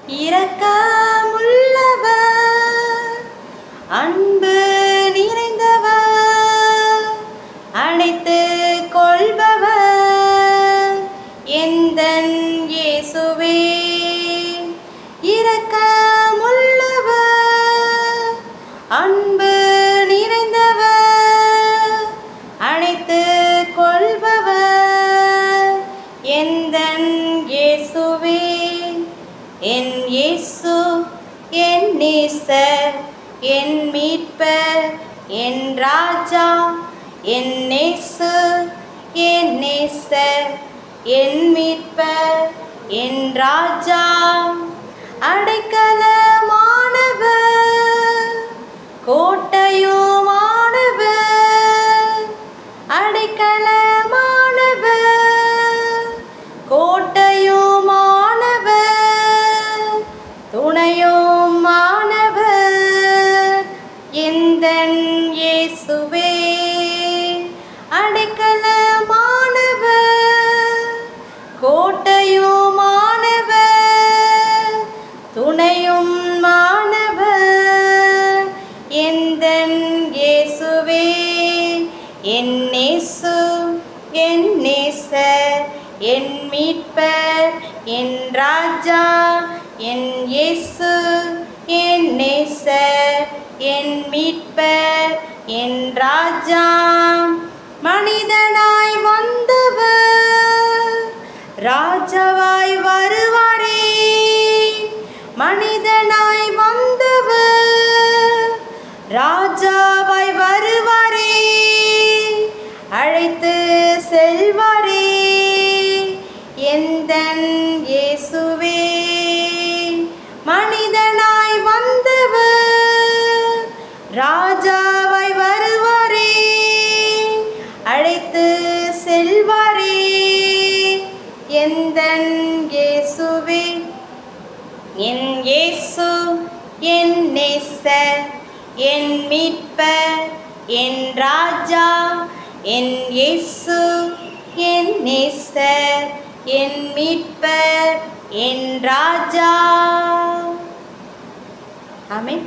இரக்கமுள்ளவர், அன்பு நிறைந்தவர், அணைத்துக் கொள்பவர் எந்தன் இயேசுவே. இரக்கமுள்ளவர், அன்பு நிறைந்தவர், அணைத்துக் கொள்பவர் எந்தன் இயேசுவே. என் இயேசு என் நேசர், என் மீட்பர், என் ராஜா. என் இயேசு என் நேசர், என் மீட்பர், என் ராஜா. அடைக்கலமானவர், கோட்டையுமானவர், அடைக்கலமானவர், கோட்டையுமானவர், துணையுமானவர் எந்தன் இயேசுவே. அடைக்கலமானவர், கோட்டையுமானவர், துணையுமானவர் எந்தன் இயேசுவே. என் இயேசு என் நேசர், என் மீட்பர், என் ராஜா. என் இயேசு என் நேசர், என் மீட்பர், என் ராஜா. மனிதனாய் வந்தவர் ராஜாவாய் வருவாரே. மனிதனாய் வந்தவர் ராஜாவாய் வருவாரே. அழைத்து செல்வாரே எந்தன் இயேசுவே. மனிதனாய் வந்தவர் ராஜாவாய் வருவாரே. அழைத்து செல்வாரே எந்தன் இயேசுவே. என் இயேசு என் நேசர், என் மீட்பர், என் ராஜா. என் இயேசு என் நேசர், என் மீட்பர், என் ராஜா. ஆமென்.